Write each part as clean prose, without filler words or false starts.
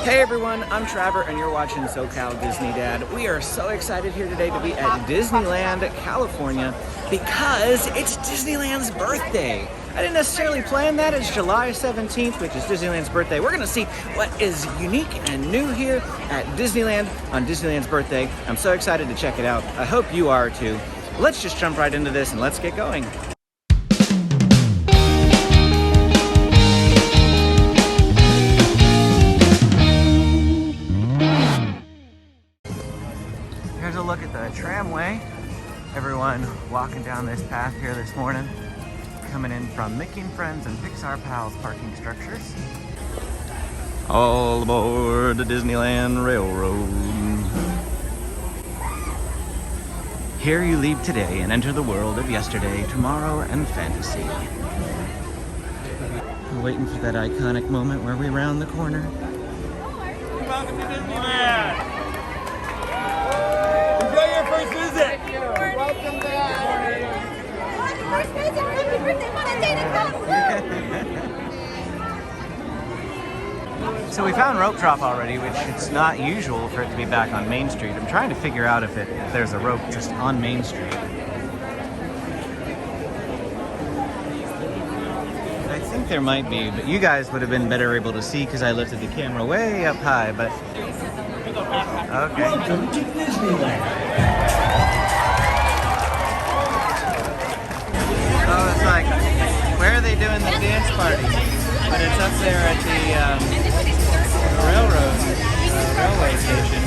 Hey everyone, I'm Trevor and you're watching SoCal Disney Dad. We are so excited here today to be at Disneyland, California because it's Disneyland's birthday. I didn't necessarily plan that. It's July 17th, which is Disneyland's birthday. We're gonna see what is unique and new here at Disneyland on Disneyland's birthday. I'm so excited to check it out. I hope you are too. Let's just jump right into this and let's get going. Here's a look at the tramway. Everyone walking down this path here this morning, coming in from Mickey and Friends and Pixar Pals parking structures. All aboard the Disneyland Railroad. Here you leave today and enter the world of yesterday, tomorrow, and fantasy. We're waiting for that iconic moment where we round the corner. Welcome to Disneyland! Enjoy your first visit! Welcome back! First visit! Happy birthday! What a day to come! So we found rope drop already, which it's not usual for it to be back on Main Street. I'm trying to figure out if there's a rope just on Main Street. I think there might be, but you guys would have been better able to see because I lifted the camera way up high, but... Okay. Welcome to Disneyland. Oh, it's like, where are they doing the dance party? But it's up there at the railway station.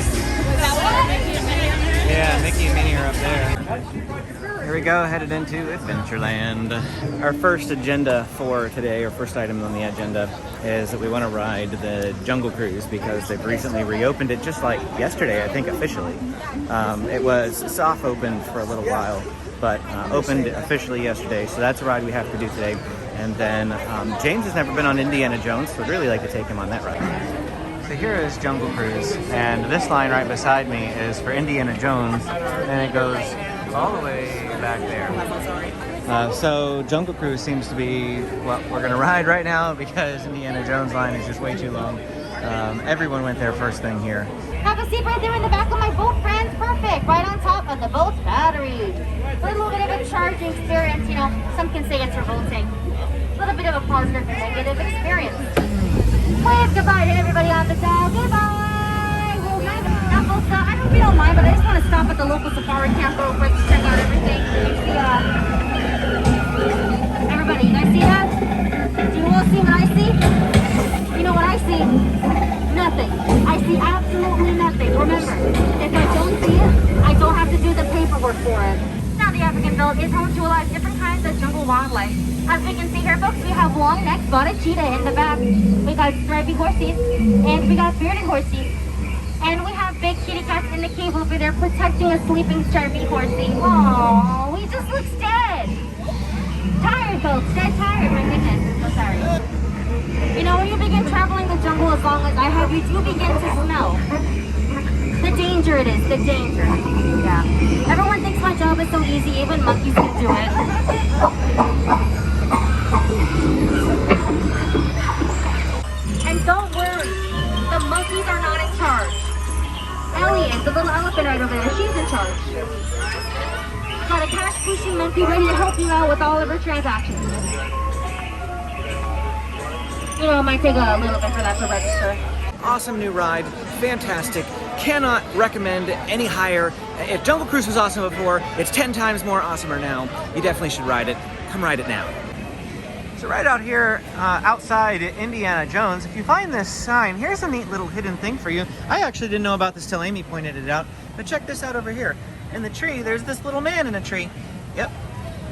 Yeah, Mickey and Minnie are up there. Here we go, headed into Adventureland. Our first agenda for today, or first item on the agenda, is that we want to ride the Jungle Cruise because they've recently reopened it just like yesterday, I think officially. It was soft opened for a little while, but opened officially yesterday, so that's a ride we have to do today. And then James has never been on Indiana Jones, so we'd really like to take him on that ride. So here is Jungle Cruise, and this line right beside me is for Indiana Jones, and it goes all the way back there. So Jungle Cruise seems to be what we're gonna ride right now because Indiana Jones line is just way too long. Everyone went there first thing here. Have a seat right there in the back of my boat, friends. Perfect. Right on top of the boat's battery. A little bit of a charging experience, you know. Some can say it's revolting. A little bit of a positive and negative experience. Wave goodbye to everybody on the dock. Goodbye. We'll stop. I hope you don't mind, but I just want to stop at the local safari camp real quick to check out everything. Everybody, you guys see that? Do you all see what I see? You know what I see? Nothing. I see absolutely nothing. Remember, if I don't see it, I don't have to do the paperwork for it. Now the African village is home to a lot of different kinds of jungle wildlife. As we can see here, folks, we have long-necked spotted cheetah in the back. We got stripy horses, and we got bearded horses. And we have big kitty cats in the cave over there protecting a sleeping stripy horsey. Aww, he just looks dead. Tired, folks, dead tired. My goodness, I'm so sorry. You know, when you begin traveling the jungle as long as I have, you do begin to smell the danger it is, the danger. Yeah. Everyone thinks my job is so easy, even monkeys can do it. And don't worry, the monkeys are not in charge. Elliot, the little elephant right over there, she's in charge. Got a cash pushing monkey ready to help you out with all of her transactions. You know, it might take a little bit for that to register. Awesome new ride, fantastic. Cannot recommend any higher. If Jungle Cruise was awesome before, it's 10 times more awesomer now. You definitely should ride it. Come ride it now. So right out here outside Indiana Jones, if you find this sign, here's a neat little hidden thing for you. I actually didn't know about this till Amy pointed it out, but check this out over here. In the tree, there's this little man in a tree. Yep.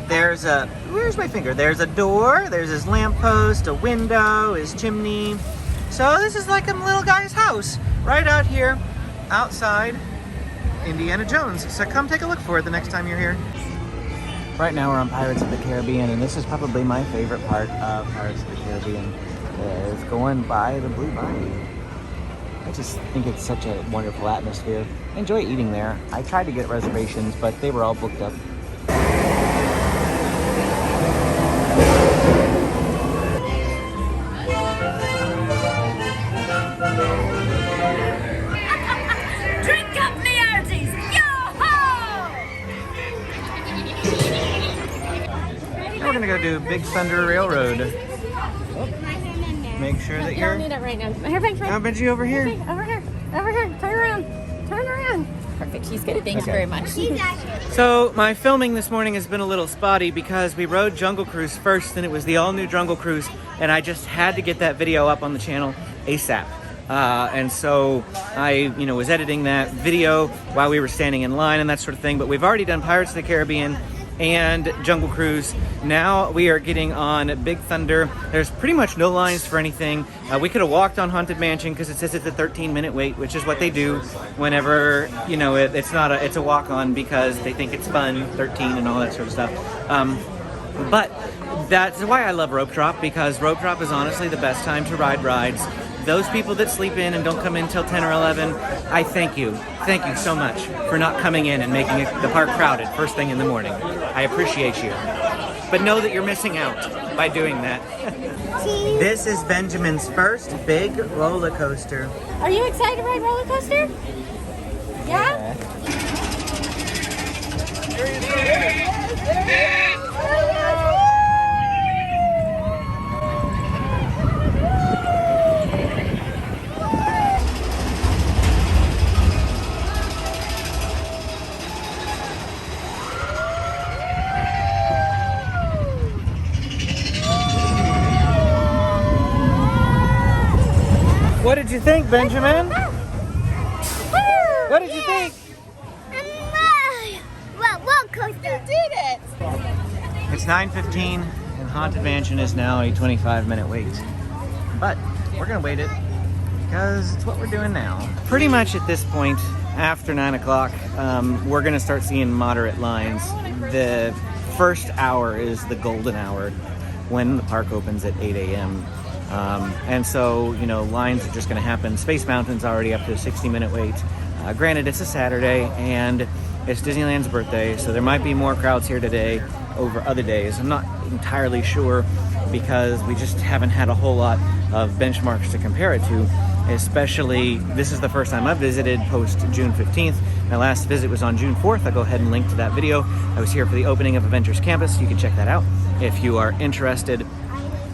There's a, where's my finger? There's a door, there's his lamppost, a window, his chimney. So this is like a little guy's house right out here outside Indiana Jones. So come take a look for it the next time you're here. Right now we're on Pirates of the Caribbean, and this is probably my favorite part of Pirates of the Caribbean, is going by the Blue Bayou. I just think it's such a wonderful atmosphere. I enjoy eating there. I tried to get reservations, but they were all booked up. do Big Thunder Railroad. Make sure that You you're... don't need it right now. Here, Benji. How about you over here? Over here. Over here. Turn around. Turn around. Perfect. She's good. Thank you very much. So my filming this morning has been a little spotty because we rode Jungle Cruise first, and it was the all-new Jungle Cruise, and I just had to get that video up on the channel ASAP. And so I, was editing that video while we were standing in line and that sort of thing. But we've already done Pirates of the Caribbean and Jungle Cruise. Now we are getting on Big Thunder. There's pretty much no lines for anything. We could have walked on Haunted Mansion because it says it's a 13-minute wait, which is what they do whenever, it's a walk-on because they think it's fun, 13 and all that sort of stuff. But that's why I love rope drop, because rope drop is honestly the best time to ride rides. Those people that sleep in and don't come in till 10 or 11, I thank you. Thank you so much for not coming in and making the park crowded first thing in the morning. I appreciate you. But know that you're missing out by doing that. This is Benjamin's first big roller coaster. Are you excited to ride roller coaster? Yeah? What did you think, Benjamin? What did you think? Roller coaster. You did it. It's 9:15 and Haunted Mansion is now a 25-minute wait. But we're gonna wait it because it's what we're doing now. Pretty much at this point, after 9 o'clock, we're gonna start seeing moderate lines. The first hour is the golden hour when the park opens at 8 a.m. And so, lines are just going to happen. Space Mountain's already up to a 60-minute wait. Granted, it's a Saturday, and it's Disneyland's birthday, so there might be more crowds here today over other days. I'm not entirely sure because we just haven't had a whole lot of benchmarks to compare it to. Especially, this is the first time I've visited post June 15th. My last visit was on June 4th. I'll go ahead and link to that video. I was here for the opening of Adventures Campus. You can check that out if you are interested.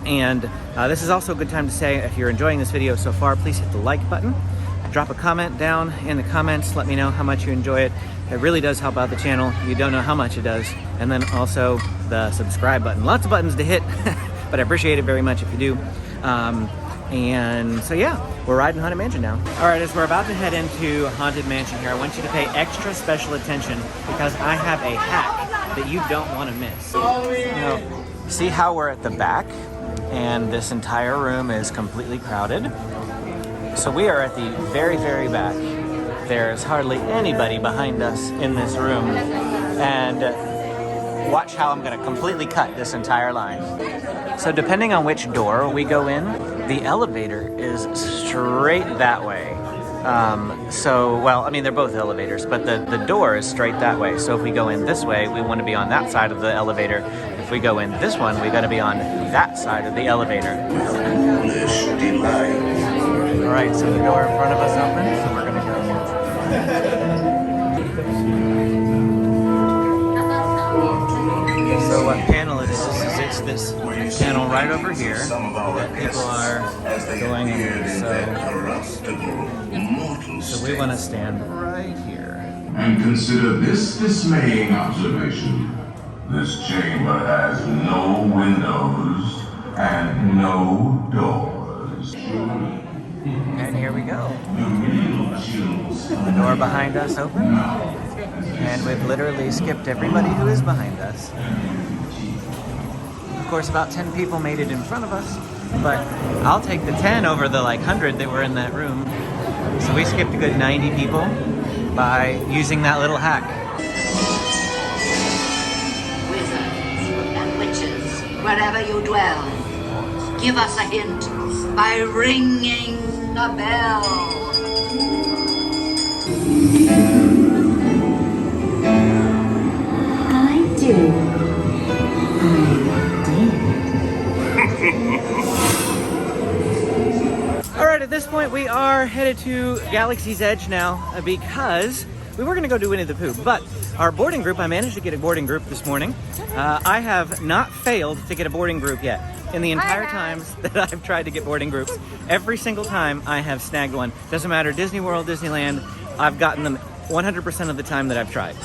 And this is also a good time to say, if you're enjoying this video so far, please hit the like button. Drop a comment down in the comments. Let me know how much you enjoy it. It really does help out the channel. You don't know how much it does. And then also the subscribe button. Lots of buttons to hit, but I appreciate it very much if you do. And so yeah, we're riding Haunted Mansion now. All right, as we're about to head into Haunted Mansion here, I want you to pay extra special attention because I have a hack that you don't want to miss. See how we're at the back and this entire room is completely crowded? So we are at the very, very back. There's hardly anybody behind us in this room. And watch how I'm gonna completely cut this entire line. So depending on which door we go in, the elevator is straight that way. They're both elevators, but the door is straight that way. So if we go in this way, we want to be on that side of the elevator. If we go in this one, we got to be on that side of the elevator. All right, so the door in front of us opens, so we're gonna go. So what panel it is it's this panel right over here that people are going in. So we want to stand right here. And consider this dismaying observation. This chamber has no windows and no doors. And here we go. The door behind us open. And we've literally skipped everybody who is behind us. Of course, about 10 people made it in front of us, but I'll take the 10 over the 100 that were in that room. So we skipped a good 90 people by using that little hack. Wizards and witches, wherever you dwell, give us a hint by ringing the bell. I do. All right, at this point we are headed to Galaxy's Edge now because we were going to go do Winnie the Pooh, but our boarding group, I managed to get a boarding group this morning. I have not failed to get a boarding group yet. In the entire times that I've tried to get boarding groups, every single time I have snagged one. Doesn't matter, Disney World, Disneyland, I've gotten them 100% of the time that I've tried.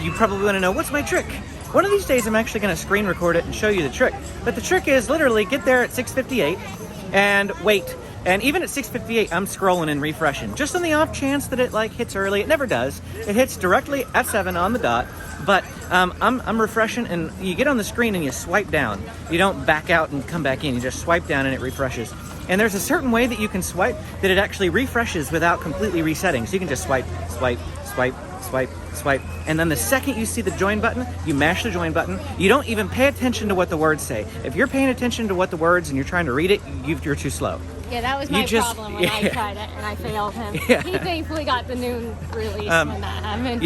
You probably want to know, what's my trick? One of these days I'm actually going to screen record it and show you the trick. But the trick is literally get there at 6:58 and wait. And even at 6:58, I'm scrolling and refreshing. Just on the off chance that it like hits early. It never does. It hits directly at 7 on the dot. But I'm refreshing, and you get on the screen and you swipe down. You don't back out and come back in. You just swipe down and it refreshes. And there's a certain way that you can swipe that it actually refreshes without completely resetting. So you can just swipe, swipe, swipe, swipe, swipe. And then the second you see the join button, you mash the join button. You don't even pay attention to what the words say. If you're paying attention to what the words and you're trying to read it, you're too slow. Yeah, that was my problem when I tried it and I failed him. Yeah. He thankfully got the noon release when that happened.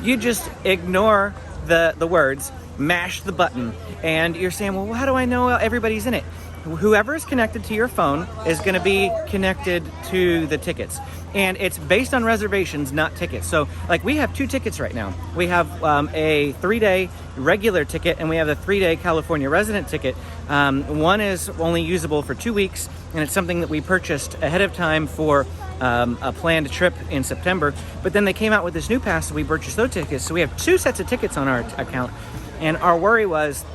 You just ignore the words, mash the button, and you're saying, well, how do I know everybody's in it? Whoever is connected to your phone is going to be connected to the tickets. And it's based on reservations, not tickets. So, like, we have 2 tickets right now. We have a 3-day regular ticket, and we have a 3-day California resident ticket. One is only usable for 2 weeks, and it's something that we purchased ahead of time for a planned trip in September. But then they came out with this new pass, so we purchased those tickets. So we have 2 sets of tickets on our account. And our worry was,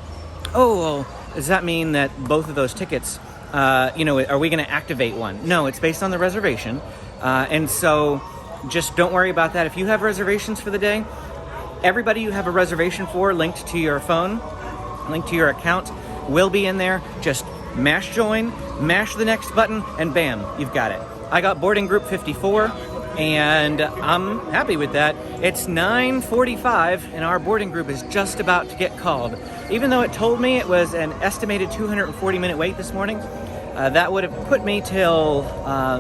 does that mean that both of those tickets, are we going to activate one? No, it's based on the reservation. And so just don't worry about that. If you have reservations for the day, everybody you have a reservation for linked to your phone, linked to your account, will be in there. Just mash join, mash the next button, and bam, you've got it. I got boarding group 54, and I'm happy with that. It's 9:45, and our boarding group is just about to get called. Even though it told me it was an estimated 240-minute wait this morning, that would have put me till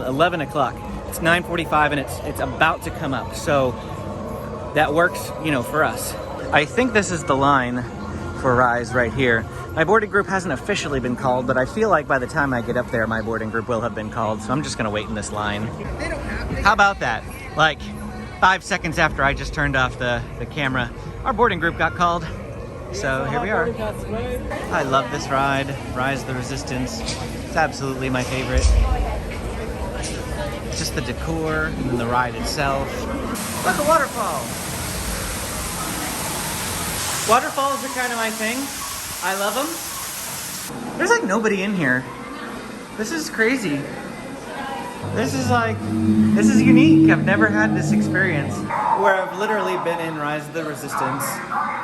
11 o'clock. It's 9:45, and it's about to come up. So that works, for us. I think this is the line for Rise right here. My boarding group hasn't officially been called, but I feel like by the time I get up there, my boarding group will have been called. So I'm just going to wait in this line. How about that? Like 5 seconds after I just turned off the camera, our boarding group got called. So here we are. I love this ride, Rise of the Resistance. It's absolutely my favorite. Just the decor and the ride itself. Look, a waterfall. Waterfalls are kind of my thing. I love them. There's like nobody in here. This is crazy. This is unique. I've never had this experience where I've literally been in Rise of the Resistance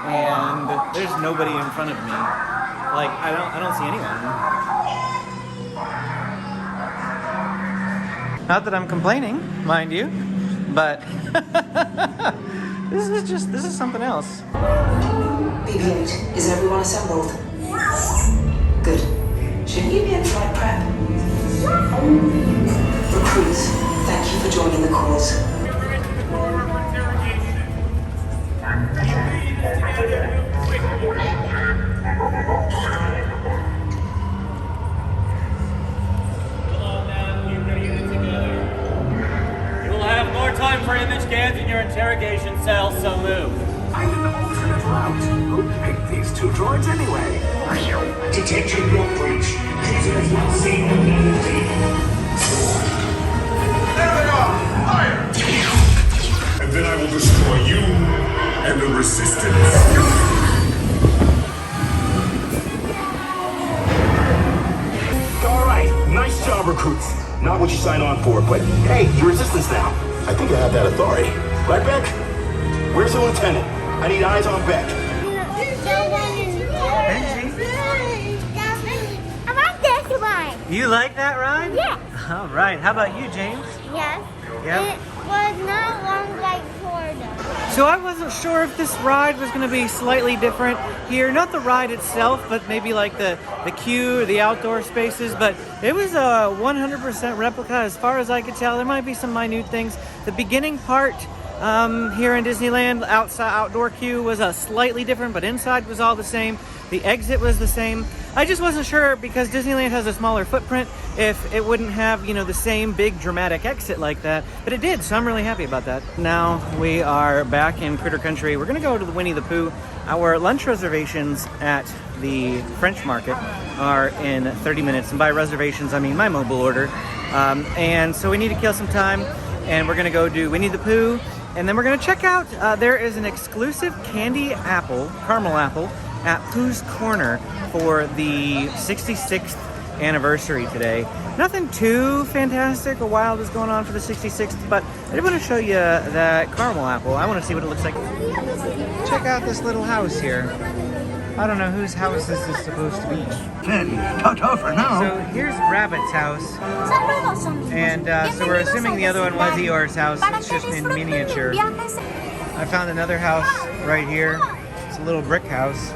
and there's nobody in front of me. Like, I don't see anyone. Not that I'm complaining, mind you, but this is something else. BB-8, is everyone assembled? Good. Shouldn't you be in flight prep? Recruits, thank you for joining the cause. You will have more time for image scans in your interrogation cell, so move. Find an alternate route. Who picked these 2 droids anyway? Detection block breach. Prisoners not seen on the There they are! Fire! And then I will destroy you and the Resistance. Alright, nice job, recruits. Not what you signed on for, but hey, you're Resistance now. I think I have that authority. Right, Beck? Where's the lieutenant? I need eyes on Beck. I like this one. You like that ride? Yeah. All right. How about you, James? Yes. Yep. It was not long like Florida. So I wasn't sure if this ride was going to be slightly different here. Not the ride itself, but maybe like the queue or the outdoor spaces. But it was a 100% replica as far as I could tell. There might be some minute things. The beginning part here in Disneyland. Outdoor queue was slightly different, but inside was all the same. The exit was the same. I just wasn't sure, because Disneyland has a smaller footprint, if it wouldn't have, you know, the same big dramatic exit like that, but it did, so I'm really happy about that. Now we are back in Critter Country. We're gonna go to the Winnie the Pooh. Our lunch reservations at the French Market are in 30 minutes, and by reservations I mean my mobile order. And so we need to kill some time, and we're gonna go do Winnie the Pooh, and then we're gonna check out, there is an exclusive candy apple, caramel apple, at Pooh's Corner for the 66th anniversary today. Nothing too fantastic or wild is going on for the 66th, but I did want to show you that caramel apple. I want to see what it looks like. Check out this little house here. I don't know whose house this is supposed to be. Ta-ta for now. So here's Rabbit's house. And so we're assuming the other one was Eeyore's house. It's just in miniature. I found another house right here. It's a little brick house.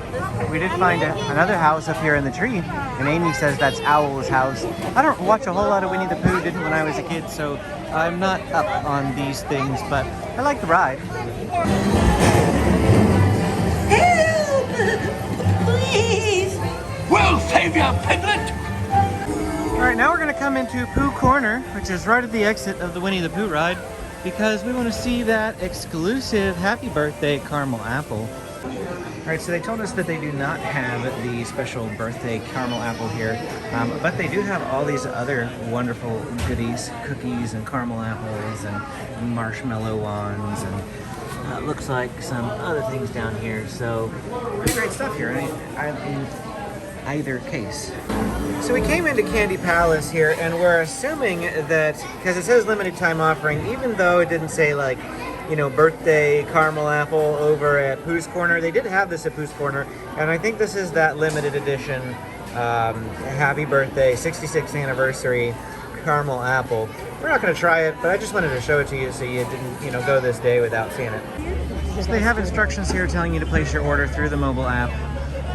We did find another house up here in the tree, and Amy says that's Owl's house. I don't watch a whole lot of Winnie the Pooh, didn't when I was a kid, so I'm not up on these things, but I like the ride. Help! Please! We'll save you, Piglet! All right, now we're gonna come into Pooh Corner, which is right at the exit of the Winnie the Pooh ride, because we want to see that exclusive Happy Birthday caramel apple. All right, so they told us that they do not have the special birthday caramel apple here, but they do have all these other wonderful goodies, cookies and caramel apples and marshmallow ones, and looks like some other things down here. So pretty great stuff here in either case. So we came into Candy Palace here, and we're assuming that, because it says limited time offering, even though it didn't say like, you know, birthday caramel apple over at Pooh's Corner. They did have this at Pooh's Corner, and I think this is that limited edition happy birthday 66th anniversary caramel apple. We're not going to try it, but I just wanted to show it to you so you didn't, you know, go this day without seeing it. So they have instructions here telling you to place your order through the mobile app.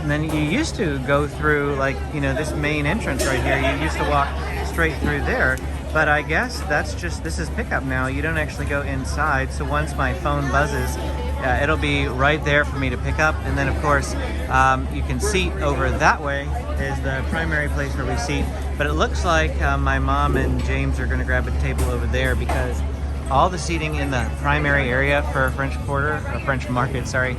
And then you used to go through, like, you know, this main entrance right here. You used to walk straight through there. But I guess that's just, this is pickup now. You don't actually go inside. So once my phone buzzes, it'll be right there for me to pick up. And then of course, you can seat over that way is the primary place where we seat. But it looks like my mom and James are gonna grab a table over there, because all the seating in the primary area for French Market, sorry,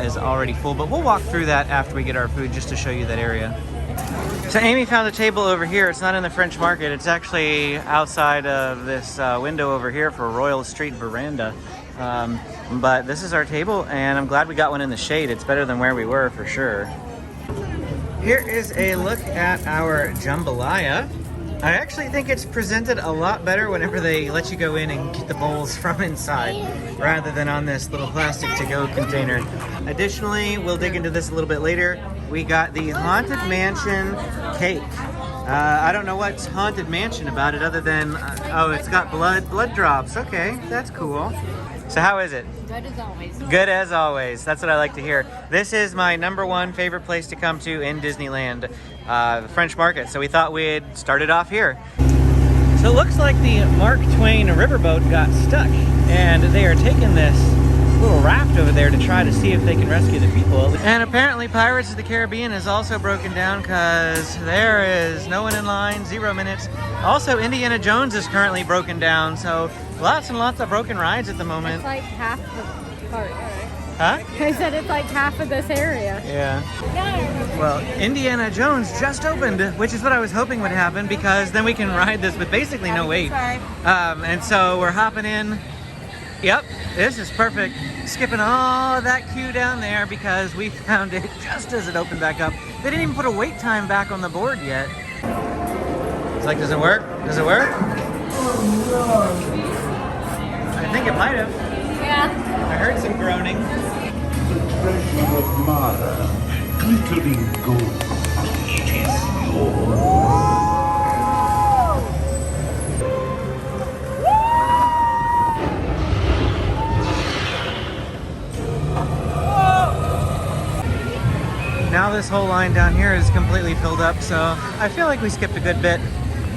is already full. But we'll walk through that after we get our food, just to show you that area. So Amy found a table over here. It's not in the French Market. It's actually outside of this window over here for Royal Street Veranda. But this is our table, and I'm glad we got one in the shade. It's better than where we were for sure. Here is a look at our jambalaya. I actually think it's presented a lot better whenever they let you go in and get the bowls from inside, rather than on this little plastic to-go container. Additionally, we'll dig into this a little bit later. We got the Haunted Mansion cake. I don't know what's Haunted Mansion about it other than, oh, it's got blood drops. Okay, that's cool. So how is it? Good as always. Good as always. That's what I like to hear. This is my #1 favorite place to come to in Disneyland, the French Market. So we thought we'd start it off here. So it looks like the Mark Twain riverboat got stuck, and they are taking this little raft over there to try to see if they can rescue the people. And apparently Pirates of the Caribbean is also broken down, because there is no one in line, 0 minutes. Also, Indiana Jones is currently broken down, so lots and lots of broken rides at the moment. It's like half the part. Huh? I said it's like half of this area. Yeah. Well, Indiana Jones just opened, which is what I was hoping would happen, because then we can ride this with basically no wait. And so we're hopping in. Yep, this is perfect. Skipping all that queue down there because we found it just as it opened back up. They didn't even put a wait time back on the board yet. It's like, does it work? Does it work? I think it might have. Yeah. I heard some groaning. The treasure of Mara, glittering gold. It is yours. Now this whole line down here is completely filled up, so I feel like we skipped a good bit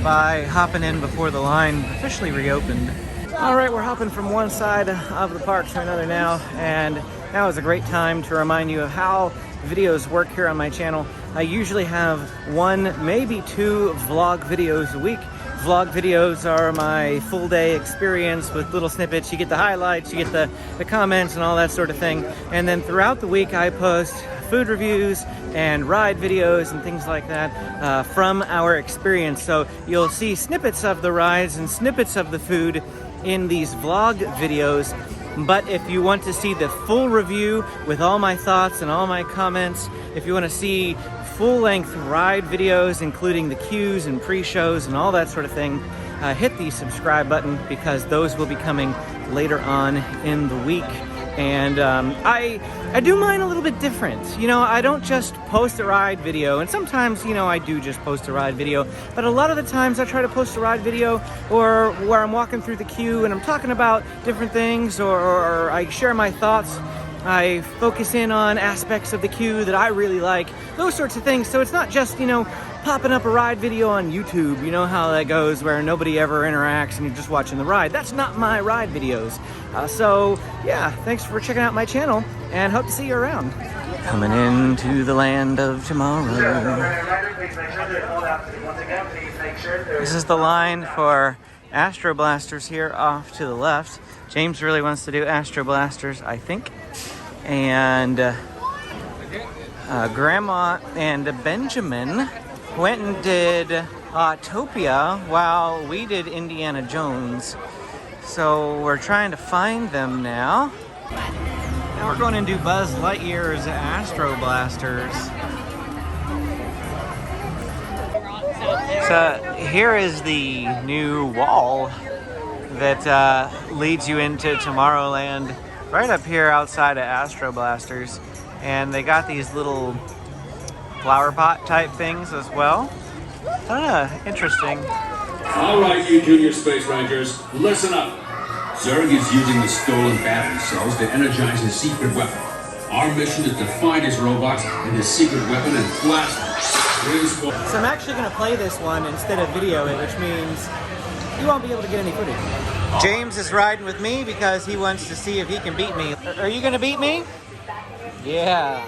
by hopping in before the line officially reopened. All right, we're hopping from one side of the park to another now, and now is a great time to remind you of how videos work here on my channel. I usually have 1, maybe 2 vlog videos a week. Vlog videos are my full day experience with little snippets. You get the highlights, you get the comments and all that sort of thing. And then throughout the week I post food reviews and ride videos and things like that from our experience. So you'll see snippets of the rides and snippets of the food in these vlog videos. But if you want to see the full review with all my thoughts and all my comments, if you want to see full-length ride videos, including the queues and pre-shows and all that sort of thing, hit the subscribe button, because those will be coming later on in the week. And I do mine a little bit different. You know, I don't just post a ride video, and sometimes, you know, I do just post a ride video, but a lot of the times I try to post a ride video or where I'm walking through the queue and I'm talking about different things, or I share my thoughts. I focus in on aspects of the queue that I really like, those sorts of things. So it's not just, you know, popping up a ride video on YouTube. You know how that goes, where nobody ever interacts and you're just watching the ride. That's not my ride videos. So yeah, thanks for checking out my channel, and hope to see you around. Coming into the land of tomorrow. This is the line for Astro Blasters here off to the left. James really wants to do Astro Blasters, I think. And Grandma and Benjamin went and did Autopia while we did Indiana Jones. So we're trying to find them now. Now we're going to do Buzz Lightyear's Astro Blasters. So here is the new wall that leads you into Tomorrowland, right up here outside of Astro Blasters. And they got these little flower pot type things as well. Interesting. All right, you Junior Space Rangers, listen up. Zurg is using the stolen battery cells to energize his secret weapon. Our mission is to find his robots and his secret weapon and blast them. So I'm actually going to play this one instead of video it, which means you won't be able to get any footage. James is riding with me because he wants to see if he can beat me. Are you going to beat me? Yeah.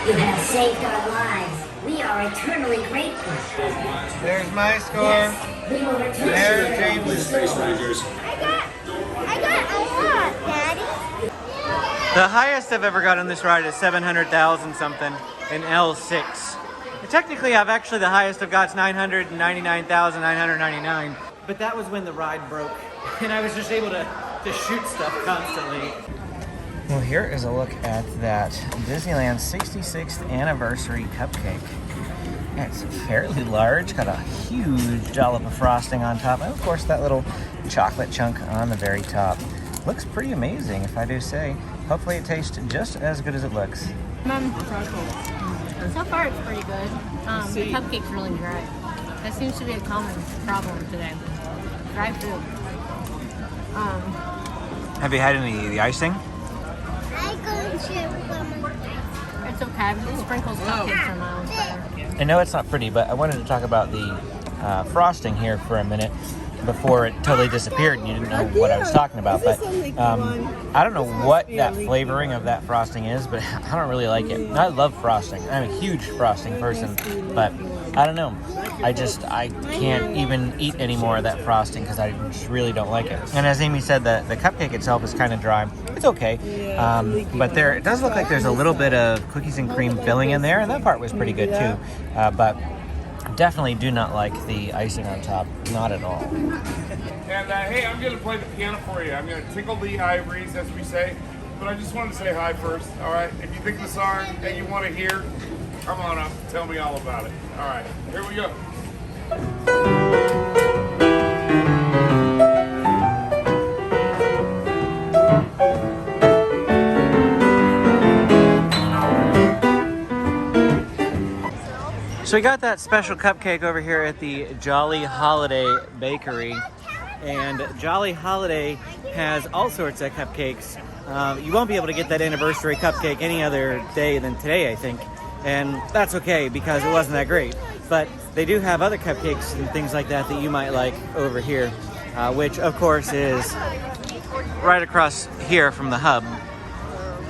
You have saved our lives. We are eternally grateful. There's my score. Yes, we will return. There's James' Space Rangers. I got a lot, Daddy. The highest I've ever got on this ride is 700,000 something in L6. Technically, the highest I've got is 999,999. But that was when the ride broke, and I was just able to shoot stuff constantly. Well, here is a look at that Disneyland 66th anniversary cupcake. It's fairly large, got a huge dollop of frosting on top, and of course that little chocolate chunk on the very top. Looks pretty amazing, if I do say. Hopefully it tastes just as good as it looks. So far it's pretty good. The cupcake's really dry. That seems to be a common problem today. Dry food. Have you had any of the icing? I couldn't share with them. It's okay. The sprinkles cupcakes are miles better. I know it's not pretty, but I wanted to talk about the frosting here for a minute before it totally disappeared and you didn't know what I was talking about. But I don't know what that flavoring of that frosting is, but I don't really like it. I love frosting. I'm a huge frosting person, but I don't know. I can't even eat any more of that frosting because I just really don't like it. And as Amy said, the cupcake itself is kind of dry. It's okay, but it does look like there's a little bit of cookies and cream filling in there, and that part was pretty good too. But definitely do not like the icing on top, not at all. And hey, I'm going to play the piano for you. I'm going to tickle the ivories, as we say. But I just wanted to say hi first, all right? If you think the song that you want to hear, come on up, tell me all about it. All right, here we go. So we got that special cupcake over here at the Jolly Holiday Bakery, and Jolly Holiday has all sorts of cupcakes. You won't be able to get that anniversary cupcake any other day than today, I think. And that's okay because it wasn't that great. But they do have other cupcakes and things like that that you might like over here, which of course is right across here from the hub.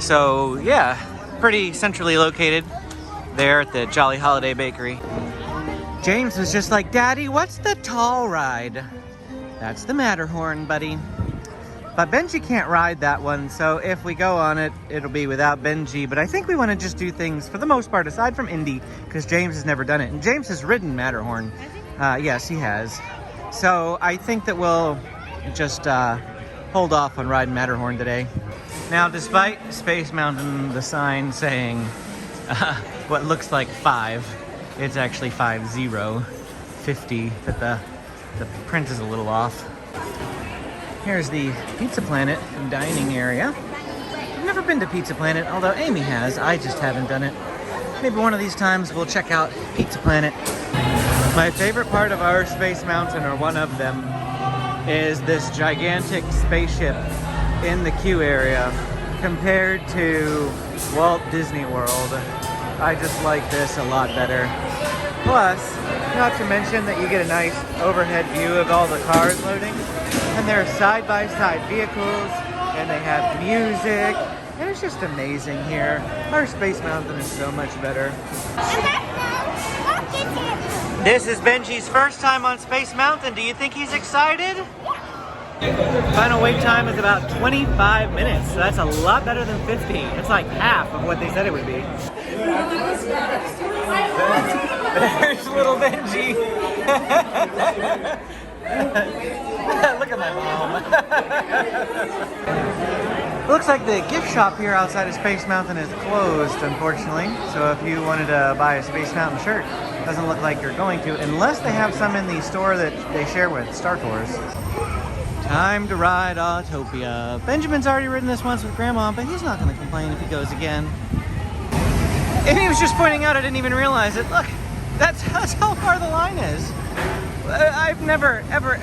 So yeah, pretty centrally located there at the Jolly Holiday Bakery. James was just like, Daddy, what's the tall ride? That's the Matterhorn, buddy. But Benji can't ride that one, so if we go on it, it'll be without Benji. But I think we want to just do things, for the most part, aside from Indy, because James has never done it. And James has ridden Matterhorn. Yes, he has. So I think that we'll just hold off on riding Matterhorn today. Now, despite Space Mountain, the sign saying what looks like 5, it's actually 50, but the print is a little off. Here's the Pizza Planet dining area. I've never been to Pizza Planet, although Amy has. I just haven't done it. Maybe one of these times we'll check out Pizza Planet. My favorite part of our Space Mountain, or one of them, is this gigantic spaceship in the queue area compared to Walt Disney World. I just like this a lot better. Plus, not to mention that you get a nice overhead view of all the cars loading. And they're side-by-side vehicles, and they have music, and it's just amazing here. Our Space Mountain is so much better. This is Benji's first time on Space Mountain. Do you think he's excited? Final wait time is about 25 minutes, so that's a lot better than 50. It's like half of what they said it would be. There's little Benji. Look at my mom. Looks like the gift shop here outside of Space Mountain is closed, unfortunately. So if you wanted to buy a Space Mountain shirt, it doesn't look like you're going to, unless they have some in the store that they share with Star Tours. Time to ride Autopia. Benjamin's already ridden this once with Grandma, but he's not going to complain if he goes again. And he was just pointing out, I didn't even realize it. Look, that's how far the line is. I've never, ever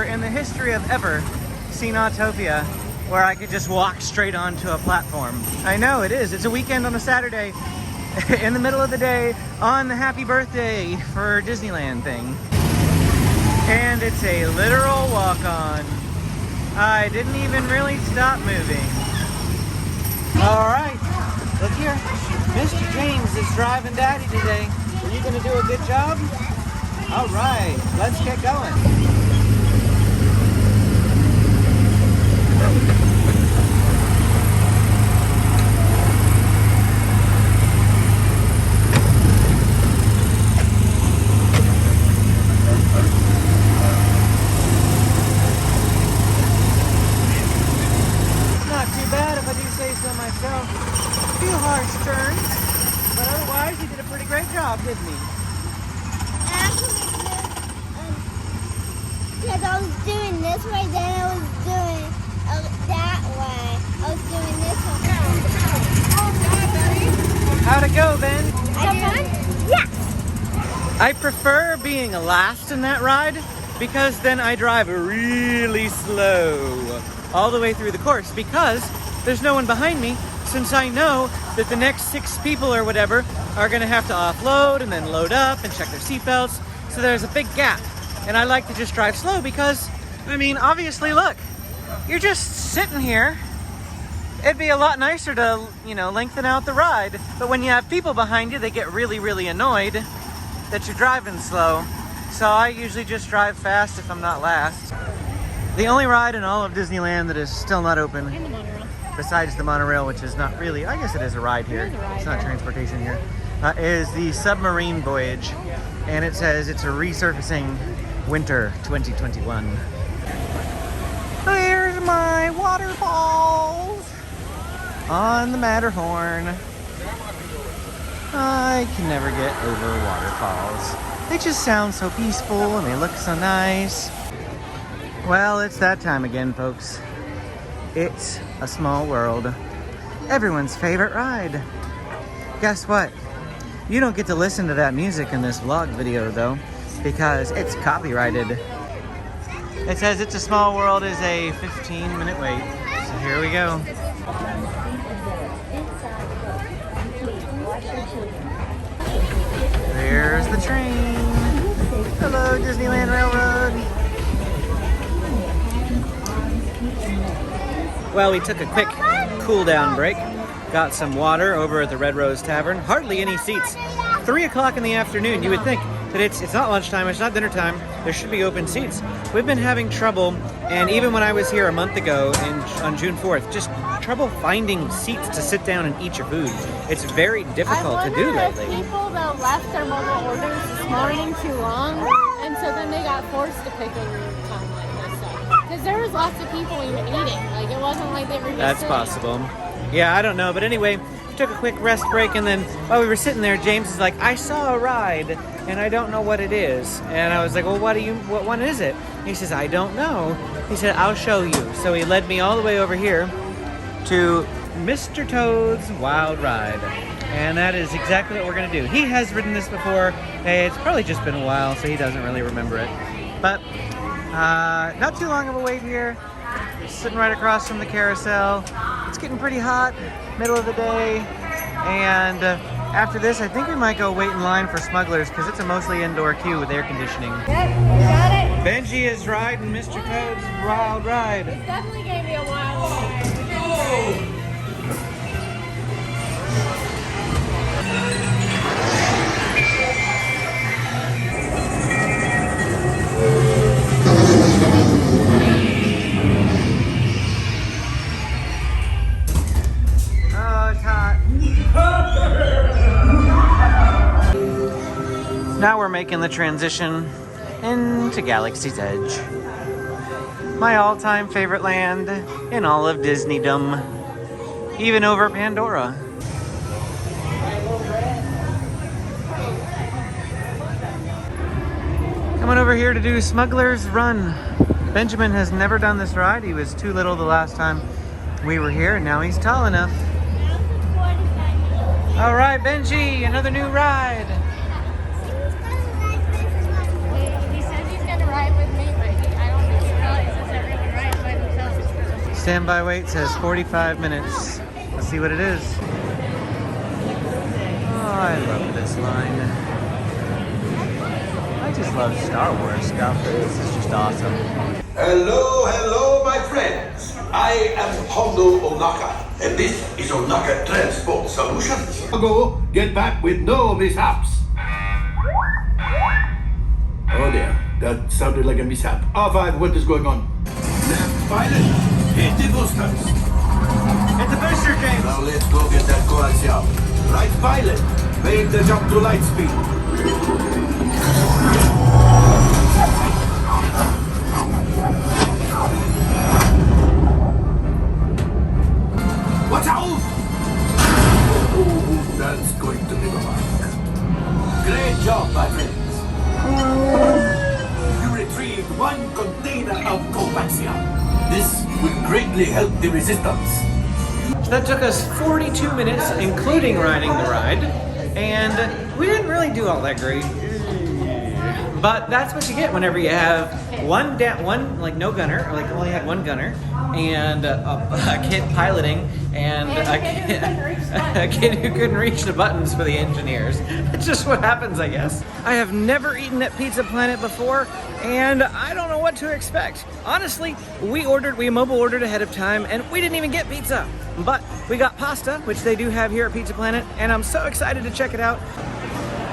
in the history of ever seen Autopia where I could just walk straight onto a platform. I know it is. It's a weekend on a Saturday in the middle of the day on the happy birthday for Disneyland thing. And it's a literal walk-on. I didn't even really stop moving. All right, look here. Mr. James is driving Daddy today. Are you gonna do a good job? All right, let's get going. Not too bad if I do say so myself. A few harsh turns, but otherwise he did a pretty great job, didn't he? Because I was doing this way, then I was doing that way. I was doing this one. How'd it go, Ben? Yes! I prefer being last in that ride because then I drive really slow all the way through the course because there's no one behind me, since I know that the next 6 people or whatever are gonna have to offload and then load up and check their seatbelts. So there's a big gap. And I like to just drive slow because, I mean, obviously, look, you're just sitting here. It'd be a lot nicer to, you know, lengthen out the ride. But when you have people behind you, they get really, really annoyed that you're driving slow. So I usually just drive fast if I'm not last. The only ride in all of Disneyland that is still not open, besides the monorail, which is not really, I guess it is a ride here. It's not transportation here, is the submarine voyage. And it says it's a resurfacing winter 2021. There's my waterfalls on the Matterhorn. I can never get over waterfalls. They just sound so peaceful and they look so nice. Well, it's that time again, folks. It's a small world. Everyone's favorite ride. Guess what? You don't get to listen to that music in this vlog video though, because it's copyrighted. It says It's a Small World is a 15-minute wait. So Here we go. There's the train. Hello, Disneyland Railroad. Well, we took a quick cool down break. Got some water over at the Red Rose Tavern. Hardly any seats. 3 o'clock in the afternoon. You would think that it's not lunchtime, it's not dinner time. There should be open seats. We've been having trouble, and even when I was here a month ago on June 4th, just trouble finding seats to sit down and eat your food. It's very difficult to do lately. If people that left their mobile orders this morning too long, and so then they got forced to pick a weird time like this stuff. Because there was lots of people even eating. Like it wasn't like they were just That's sitting. possible. Yeah, I don't know, but anyway, took a quick rest break, and then while we were sitting there, James is like, I saw a ride, and I don't know what it is. And I was like, well, what one is it? He says, I don't know. He said, I'll show you. So he led me all the way over here to Mr. Toad's Wild Ride. And that is exactly what we're gonna do. He has ridden this before. Hey, it's probably just been a while, so he doesn't really remember it. But not too long of a wait here. Sitting right across from the carousel. It's getting pretty hot, middle of the day. And after this, I think we might go wait in line for Smugglers because it's a mostly indoor queue with air conditioning. Yep, you got it. Benji is riding Mr. Toad's Wild Ride. It definitely gave me a wild ride. Oh, it's hot. Now we're making the transition into Galaxy's Edge. My all-time favorite land in all of Disneydom, even over Pandora. Coming over here to do Smuggler's Run. Benjamin has never done this ride. He was too little the last time we were here, and now he's tall enough. All right, Benji, another new ride. He says he's gonna ride with me, but I don't think he realizes everyone rides by themselves. Standby wait says 45 minutes. Let's see what it is. Oh, I love this line. I just love Star Wars stuff. This is just awesome. Hello, my friends. I am Hondo Onaka, and this is Onaka Transport Solutions. Go, get back with no mishaps. Oh dear, that sounded like a mishap. R5, what is going on? Left pilot, hit the boosters. Hit the booster, James. Now let's go get that coaxium. Right pilot, make the jump to light speed. Watch out! Oh, that's going to be a mark. Great job, my friends. You retrieved 1 container of coaxium. This will greatly help the resistance. That took us 42 minutes, including riding the ride, and we didn't really do all that great. But that's what you get whenever you have one like no gunner, or like only had one gunner, and a kid piloting, and a kid who couldn't reach the buttons for the engineers. It's just what happens, I guess. I have never eaten at Pizza Planet before, and I don't know what to expect. Honestly, we mobile ordered ahead of time, and we didn't even get pizza. But we got pasta, which they do have here at Pizza Planet, and I'm so excited to check it out.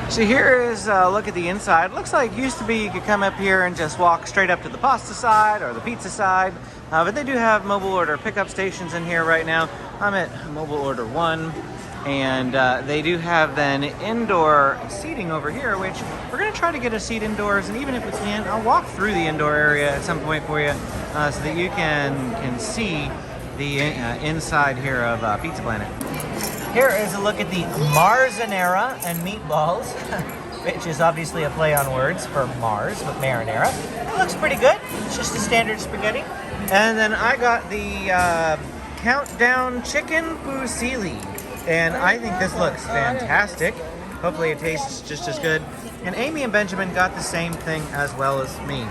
So here is a look at the inside. Looks like it used to be you could come up here and just walk straight up to the pasta side or the pizza side. But they do have mobile order pickup stations in here right now. I'm at mobile order 1. And they do have then indoor seating over here, which we're gonna try to get a seat indoors. And even if we can't, I'll walk through the indoor area at some point for you so that you can see the inside here of Pizza Planet. Here is a look at the marzanera and meatballs, which is obviously a play on words for Mars with marinara. It looks pretty good. It's just a standard spaghetti. And then I got the Countdown Chicken Fusilli. And I think this looks fantastic. Hopefully it tastes just as good. And Amy and Benjamin got the same thing as well as me.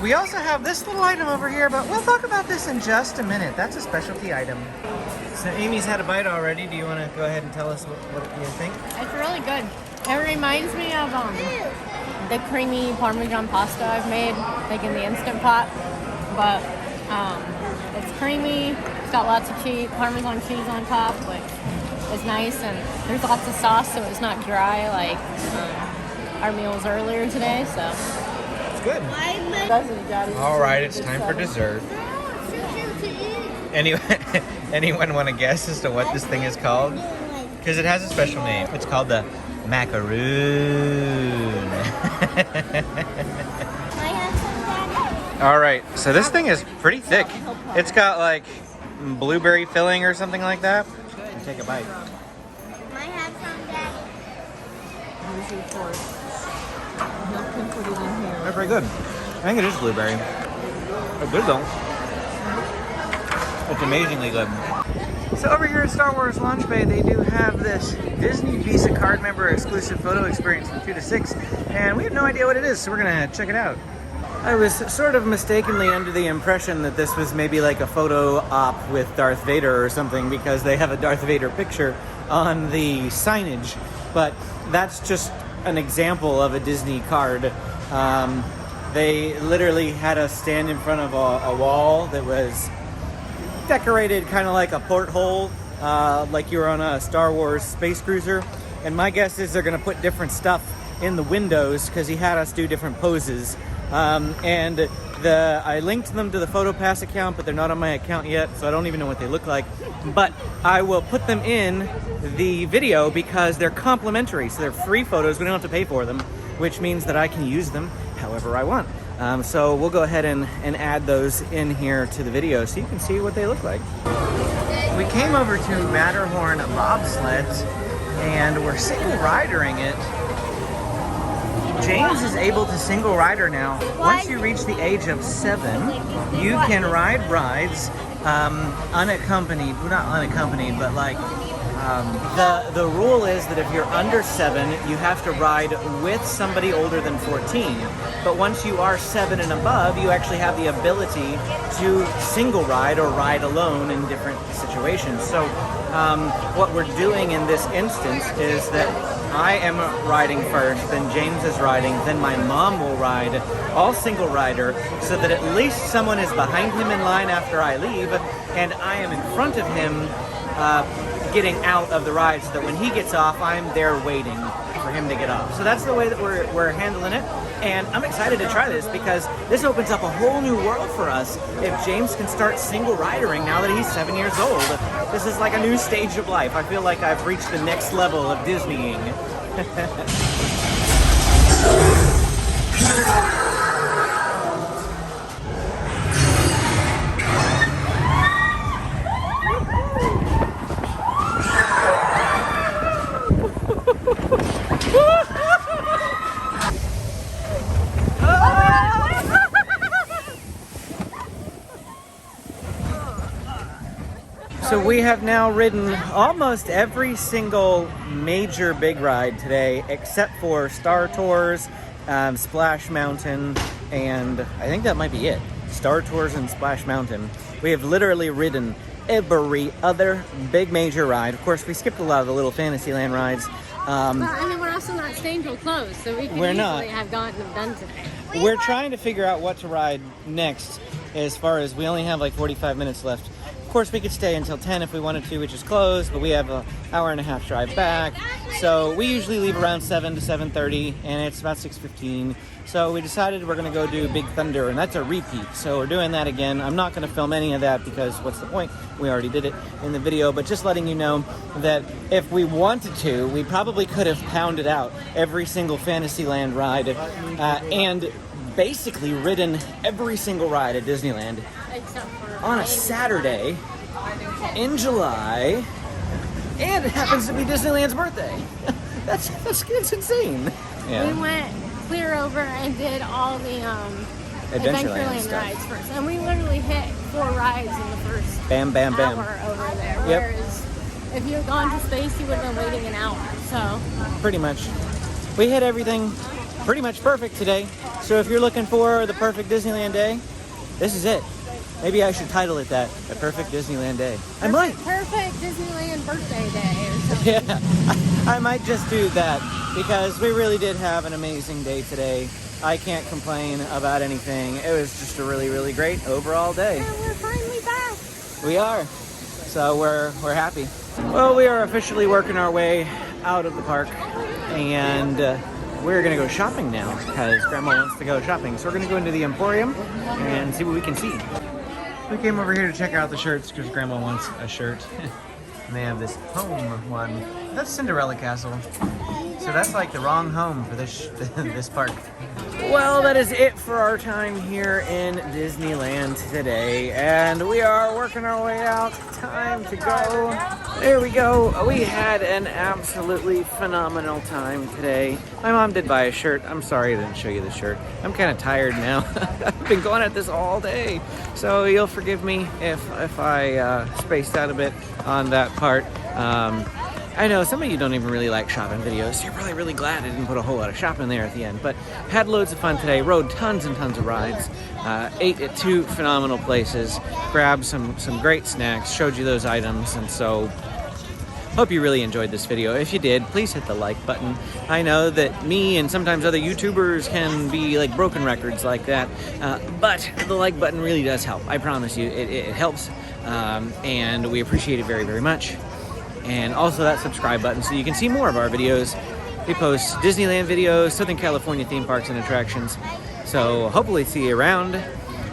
We also have this little item over here, but we'll talk about this in just a minute. That's a specialty item. So Amy's had a bite already. Do you want to go ahead and tell us what you think? It's really good. It reminds me of the creamy Parmesan pasta I've made, like in the Instant Pot. But it's creamy. It's got lots of cheese, Parmesan cheese on top, which is nice. And there's lots of sauce, so it's not dry like our meals earlier today. So it's good. All right, it's time for dessert. Anyone want to guess as to what this thing is called? Because it has a special name. It's called the macaroon. All right, so this thing is pretty thick. It's got like blueberry filling or something like that. Take a bite. Might have some, Daddy. They're very good. I think it is blueberry. They're good though. It's amazingly good. So over here at Star Wars Launch Bay, they do have this Disney Visa card member exclusive photo experience from 2 to 6, and we have no idea what it is, so we're gonna check it out. I was sort of mistakenly under the impression that this was maybe like a photo op with Darth Vader or something, because they have a Darth Vader picture on the signage, but that's just an example of a Disney card. They literally had us stand in front of a wall that was decorated kind of like a porthole, like you were on a Star Wars space cruiser. And my guess is they're going to put different stuff in the windows because he had us do different poses. And I linked them to the PhotoPass account, but they're not on my account yet, so I don't even know what they look like. But I will put them in the video because they're complimentary, so they're free photos. We don't have to pay for them, which means that I can use them however I want. So we'll go ahead and add those in here to the video so you can see what they look like. We came over to Matterhorn Bobsleds and we're single ridering it. James is able to single rider now. Once you reach the age of 7, you can ride rides unaccompanied, well, not unaccompanied, but like the rule is that if you're under 7, you have to ride with somebody older than 14. But once you are 7 and above, you actually have the ability to single ride or ride alone in different situations. So what we're doing in this instance is that I am riding first, then James is riding, then my mom will ride, all single rider, so that at least someone is behind him in line after I leave, and I am in front of him getting out of the ride, so that when he gets off, I'm there waiting for him to get off. So that's the way that we're handling it, and I'm excited to try this because this opens up a whole new world for us if James can start single ridering now that he's 7 years old. This is like a new stage of life. I feel like I've reached the next level of Disneying. So we have now ridden almost every single major big ride today, except for Star Tours, Splash Mountain, and I think that might be it. Star Tours and Splash Mountain. We have literally ridden every other big major ride. Of course, we skipped a lot of the little Fantasyland rides. And then we're also not staying till close, so we could easily have gotten them done today. We're trying to figure out what to ride next, as far as we only have like 45 minutes left. Of course, we could stay until 10 if we wanted to, which is closed, but we have an hour and a half drive back. So we usually leave around 7 to 7:30, and it's about 6:15. So we decided we're going to go do Big Thunder, and that's a repeat. So we're doing that again. I'm not going to film any of that because what's the point? We already did it in the video, but just letting you know that if we wanted to, we probably could have pounded out every single Fantasyland ride and basically ridden every single ride at Disneyland on a Saturday in July, and it happens to be Disneyland's birthday. That's insane. Yeah. We went clear over and did all the Adventureland rides first, and we literally hit 4 rides in the first hour over there. Whereas if you had gone to space, you would have been waiting an hour. So pretty much, we hit everything pretty much perfect today. So if you're looking for the perfect Disneyland day, this is it. Maybe I should title it that, The Perfect Disneyland Day. I might. Perfect Disneyland birthday day or something. Yeah, I might just do that because we really did have an amazing day today. I can't complain about anything. It was just a really, really great overall day. Yeah, we're finally back. We are. So we're happy. Well, we are officially working our way out of the park, and we're gonna go shopping now because Grandma wants to go shopping. So we're gonna go into the Emporium and see what we can see. We came over here to check out the shirts because Grandma wants a shirt. And they have this home one. That's Cinderella Castle. So that's like the wrong home for this this park. Well, that is it for our time here in Disneyland today. And we are working our way out. Time to go. There we go. We had an absolutely phenomenal time today. My mom did buy a shirt. I'm sorry I didn't show you the shirt. I'm kind of tired now. I've been going at this all day. So you'll forgive me if I spaced out a bit on that part. I know some of you don't even really like shopping videos. You're probably really glad I didn't put a whole lot of shopping there at the end. But had loads of fun today. Rode tons and tons of rides. Ate at 2 phenomenal places. Grabbed some great snacks. Showed you those items. And so hope you really enjoyed this video. If you did, please hit the like button. I know that me and sometimes other YouTubers can be like broken records like that. But the like button really does help. I promise you, it helps. And we appreciate it very, very much. And also that subscribe button so you can see more of our videos. We post Disneyland videos, Southern California theme parks and attractions. So hopefully see you around.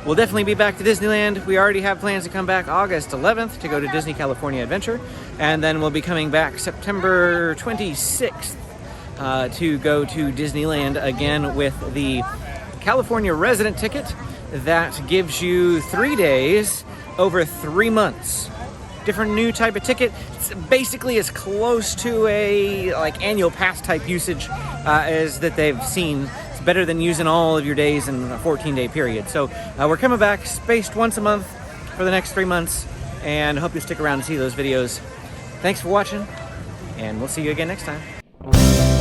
We'll definitely be back to Disneyland. We already have plans to come back August 11th to go to Disney California Adventure. And then we'll be coming back September 26th to go to Disneyland again with the California resident ticket that gives you 3 days over 3 months. Different new type of ticket. It's basically as close to a like annual pass type usage as that they've seen. It's better than using all of your days in a 14-day period. So we're coming back spaced once a month for the next 3 months, and hope you stick around to see those videos. Thanks for watching, and we'll see you again next time.